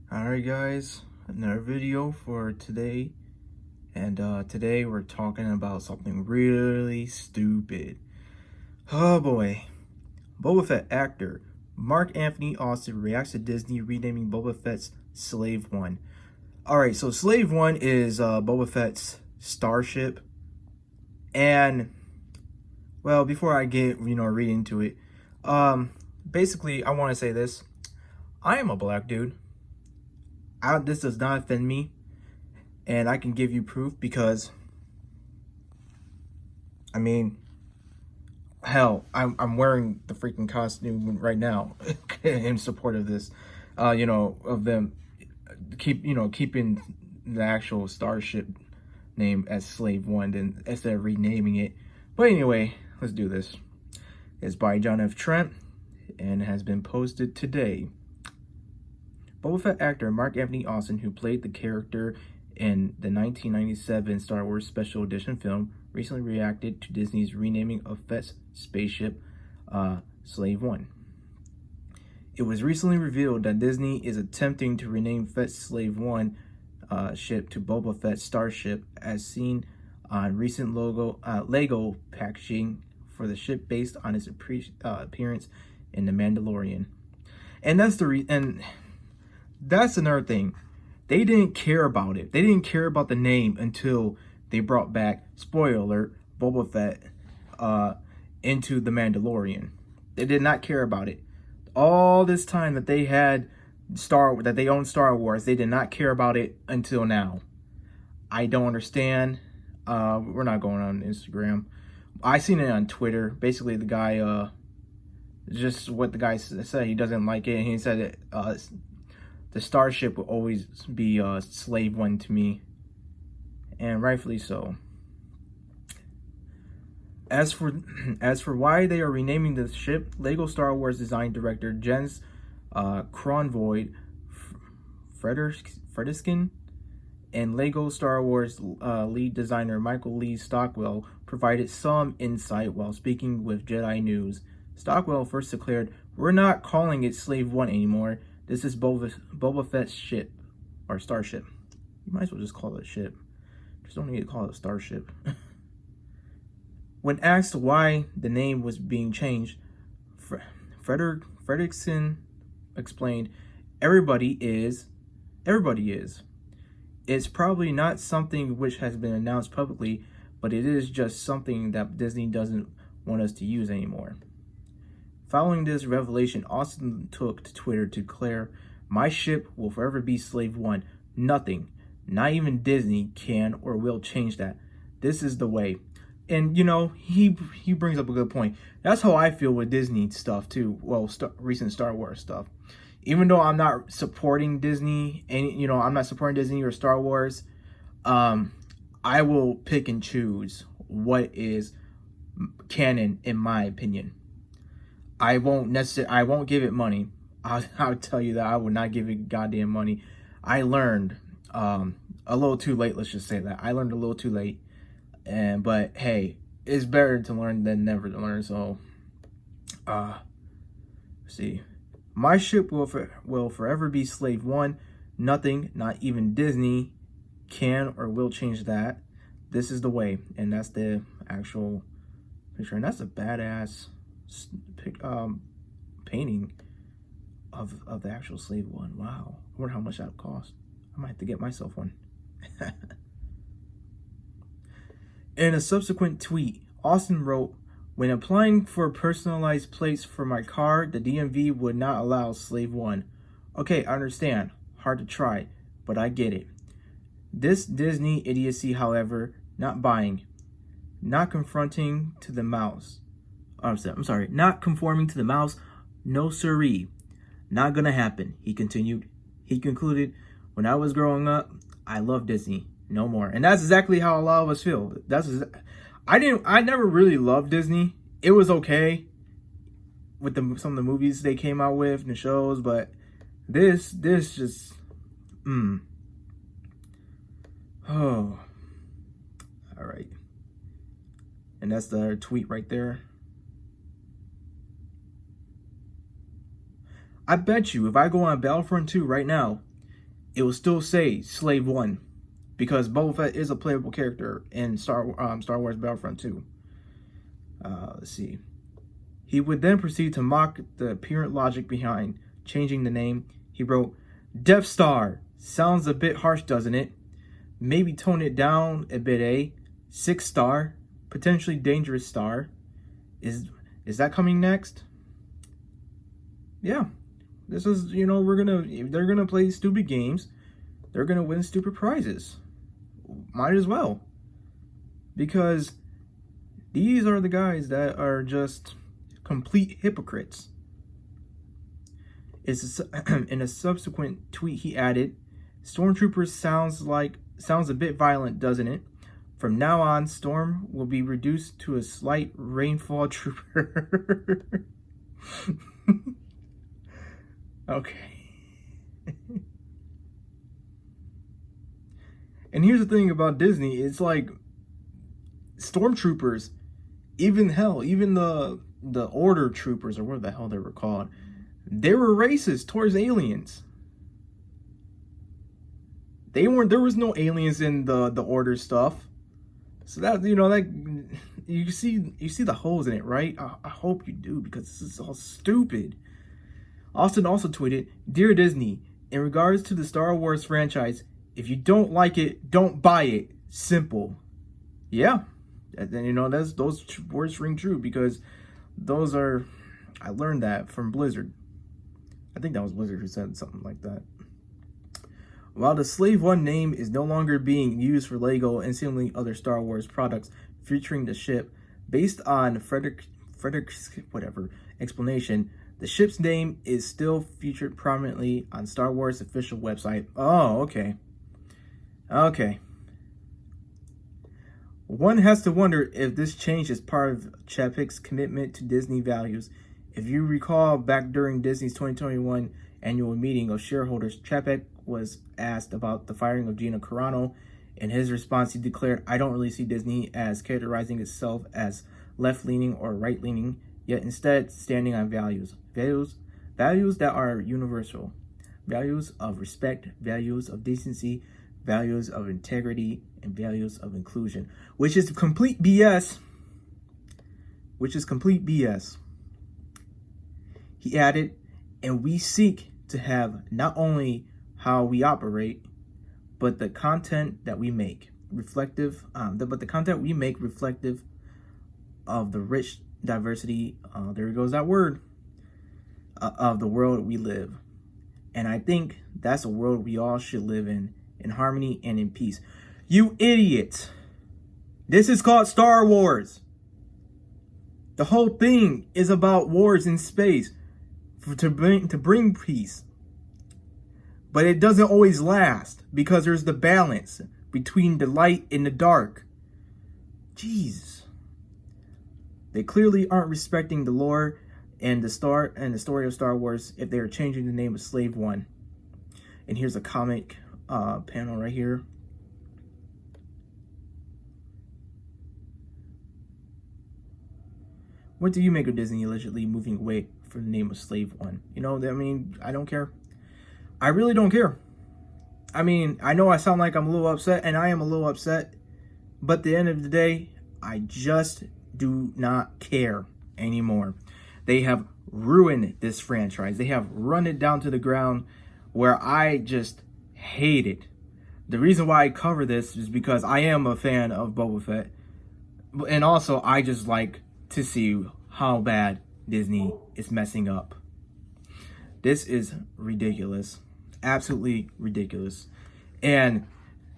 Alright guys, another video for today, and today we're talking about something really stupid. Oh boy. Boba Fett actor Mark Anthony Austin reacts to Disney renaming Boba Fett's Slave One. Alright, so Slave One is Boba Fett's starship, and well, before I get read into it, basically I want to say this. I am a black dude. This does not offend me, and I can give you proof because, I mean, hell, I'm wearing the freaking costume right now in support of this, of them keeping the actual starship name as Slave One then instead of renaming it. But anyway, let's do this. It's by John F. Trent and has been posted today. Boba Fett actor Mark Anthony Austin, who played the character in the 1997 Star Wars Special Edition film, recently reacted to Disney's renaming of Fett's spaceship Slave One. It was recently revealed that Disney is attempting to rename Fett's Slave One ship to Boba Fett's starship, as seen on recent Lego packaging for the ship based on its appearance in The Mandalorian. And that's another thing. They didn't care about it. They didn't care about the name until they brought back, spoiler alert, Boba Fett into The Mandalorian. They did not care about it. All this time that they had that they owned Star Wars, they did not care about it until now. I don't understand. We're not going on Instagram. I seen it on Twitter. Basically, the guy, just what the guy said, he doesn't like it, and he said it. The starship will always be Slave One to me, and rightfully so. As for why they are renaming the ship, Lego Star Wars design director Jens Kronvoid Fredrickson and Lego Star Wars lead designer Michael Lee Stockwell provided some insight while speaking with Jedi News. Stockwell first declared, "We're not calling it Slave One anymore. This is Boba Fett's ship, or starship." You might as well just call it a ship. Just don't need to call it a starship. When asked why the name was being changed, Fredrickson explained, Everybody is. It's probably not something which has been announced publicly, but it is just something that Disney doesn't want us to use anymore." Following this revelation, Austin took to Twitter to declare, "My ship will forever be Slave One. Nothing, not even Disney, can or will change that. This is the way." And, he brings up a good point. That's how I feel with Disney stuff, too. Well, recent Star Wars stuff. Even though I'm not supporting Disney, and, I'm not supporting Disney or Star Wars, I will pick and choose what is canon, in my opinion. I won't give it money. I'll tell you that I would not give it goddamn money. I learned a little too late. Let's just say that I learned a little too late, but hey, it's better to learn than never to learn. So, see, my ship will forever be Slave One. Nothing, not even Disney, can or will change that. This is the way, and that's the actual picture, and that's a badass painting of the actual Slave One. Wow, I wonder how much that would cost. I might have to get myself one. In a subsequent tweet, Austin wrote, "When applying for personalized plates for my car, the DMV would not allow Slave One. Okay, I understand. Hard to try, but I get it. This Disney idiocy, however, not buying. Not confronting to the mouse. Not conforming to the mouse. No siree. Not gonna happen," he continued. He concluded, "When I was growing up, I loved Disney. No more." And that's exactly how a lot of us feel. I never really loved Disney. It was okay with some of the movies they came out with and the shows, but this just oh, all right. And that's the tweet right there. I bet you if I go on Battlefront 2 right now, it will still say Slave 1 because Boba Fett is a playable character in Star Wars Battlefront 2. Let's see. He would then proceed to mock the apparent logic behind changing the name. He wrote, Death Star. Sounds a bit harsh, doesn't it? Maybe tone it down a bit, eh? 6 star. Potentially dangerous star. Is that coming next? Yeah. This is, they're gonna play stupid games. They're gonna win stupid prizes. Might as well. Because these are the guys that are just complete hypocrites. In a subsequent tweet, he added, Stormtroopers sounds a bit violent, doesn't it? From now on, Storm will be reduced to a slight rainfall trooper. Okay. And here's the thing about Disney, it's like Stormtroopers, even the Order Troopers, or what the hell they were called, they were racist towards aliens. There was no aliens in the Order stuff. So that, you see the holes in it, right? I hope you do, because this is all stupid. Austin also tweeted, Dear Disney, in regards to the Star Wars franchise, if you don't like it, don't buy it. Simple. Yeah. And then, those words ring true, because I learned that from Blizzard. I think that was Blizzard who said something like that. While the Slave 1 name is no longer being used for Lego and seemingly other Star Wars products featuring the ship, based on Frederick's explanation, the ship's name is still featured prominently on Star Wars official website. Oh, okay. Okay. One has to wonder if this change is part of Chapek's commitment to Disney values. If you recall, back during Disney's 2021 annual meeting of shareholders, Chapek was asked about the firing of Gina Carano. In his response, he declared, I don't really see Disney as characterizing itself as left-leaning or right-leaning, yet instead standing on values that are universal. Values of respect, values of decency, values of integrity, and values of inclusion, which is complete BS. He added, and we seek to have not only how we operate, but the content that we make reflective of the rich diversity, there goes that word, of the world we live. And I think that's a world we all should live in harmony and in peace. You idiots! This is called Star Wars. The whole thing is about wars in space to bring peace. But it doesn't always last, because there's the balance between the light and the dark. Jesus. They clearly aren't respecting the lore and the story of Star Wars if they are changing the name of Slave 1. And here's a comic panel right here. What do you make of Disney allegedly moving away from the name of Slave 1? I don't care. I really don't care. I know I sound like I'm a little upset, and I am a little upset, but at the end of the day, I just do not care anymore. They have ruined this franchise. They have run it down to the ground where I just hate it. The reason why I cover this is because I am a fan of Boba Fett, and also I just like to see how bad Disney is messing up. This is ridiculous. Absolutely ridiculous. And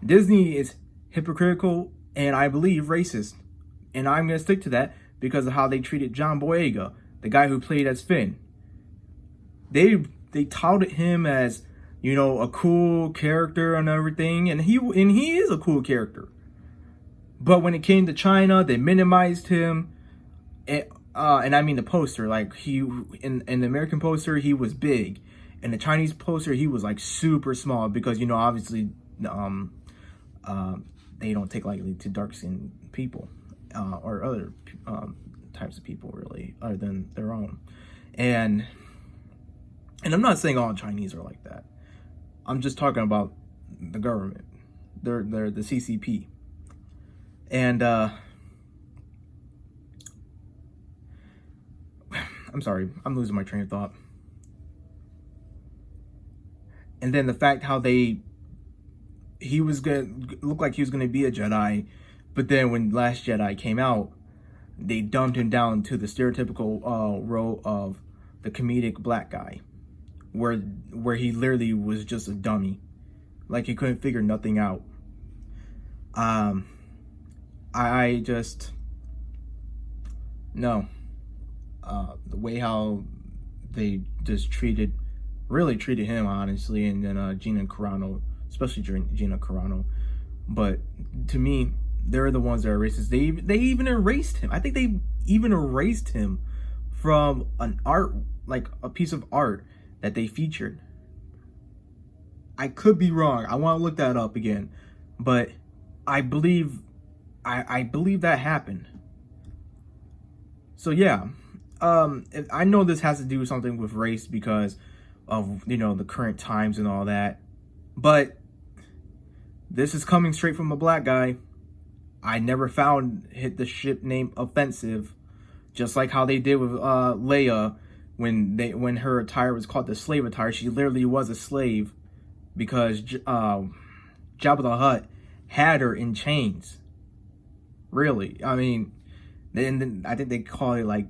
Disney is hypocritical and I believe racist. And I'm going to stick to that because of how they treated John Boyega, the guy who played as Finn. They touted him as, a cool character and everything, and he is a cool character. But when it came to China, they minimized him. And I mean the poster, like in the American poster, he was big. In the Chinese poster, he was like super small because, obviously, they don't take lightly to dark-skinned people or other types of people, really, other than their own. And I'm not saying all Chinese are like that. I'm just talking about the government. They're the CCP. And I'm sorry, I'm losing my train of thought. And then the fact how he was gonna look like he was gonna be a Jedi, but then when Last Jedi came out, they dumped him down to the stereotypical role of the comedic black guy, where he literally was just a dummy, like he couldn't figure nothing out. I just no, the way how they just really treated him, honestly, and then Gina Carano, especially Gina Carano. But to me, they're the ones that are racist. They even erased him. I think they even erased him from an art, like a piece of art that they featured. I could be wrong. I want to look that up again, but I believe that happened. So yeah, I know this has to do something with race because of, you know, the current times and all that, but this is coming straight from a black guy. I never found the ship name offensive, just like how they did with Leia when her attire was called the slave attire. She literally was a slave because Jabba the Hutt had her in chains. Really, I mean, then I think they call it like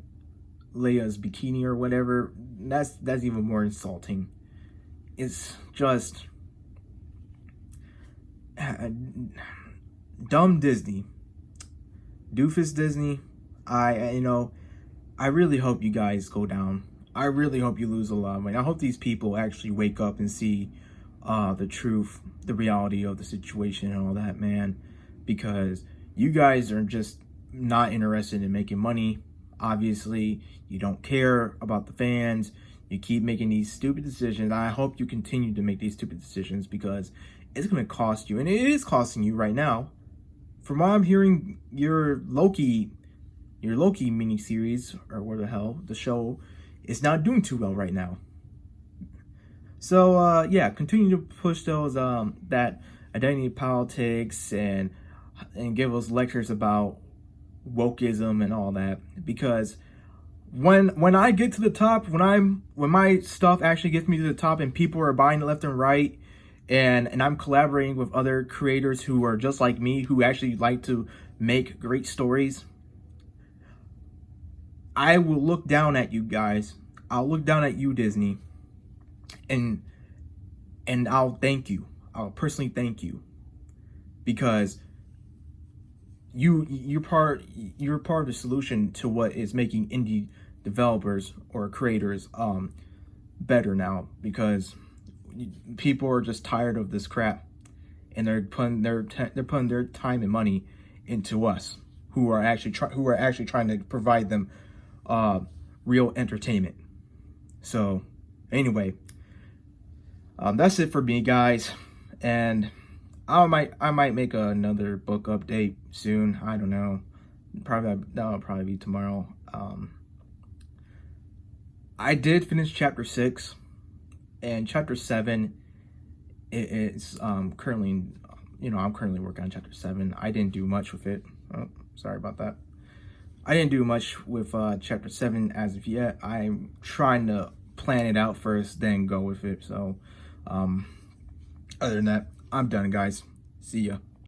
Leia's bikini or whatever. That's even more insulting. It's just dumb Disney, doofus Disney. I really hope you guys go down. I really hope you lose a lot of money. I hope these people actually wake up and see the truth, the reality of the situation and all that, man. Because you guys are just not interested in making money. Obviously, you don't care about the fans. You keep making these stupid decisions. I hope you continue to make these stupid decisions because it's going to cost you. And it is costing you right now. From what I'm hearing, your Loki miniseries, or what the hell, the show, is not doing too well right now. So, yeah, continue to push those, that identity politics and give us lectures about wokeism and all that, because when I get to the top, when my stuff actually gets me to the top and people are buying it left and right, and I'm collaborating with other creators who are just like me, who actually like to make great stories, I will look down at you guys. I'll look down at you, Disney, and I'll thank you. I'll personally thank you, because you're part of the solution to what is making indie developers or creators better now, because people are just tired of this crap, and they're putting their time and money into us, who are actually trying to provide them real entertainment. So anyway, that's it for me, guys, and I might make another book update soon. I don't know. That'll probably be tomorrow. I did finish chapter 6, and chapter 7 is currently, I'm currently working on chapter 7. I didn't do much with it. Oh, sorry about that. I didn't do much with chapter 7 as of yet. I'm trying to plan it out first, then go with it. So, other than that, I'm done, guys. See ya.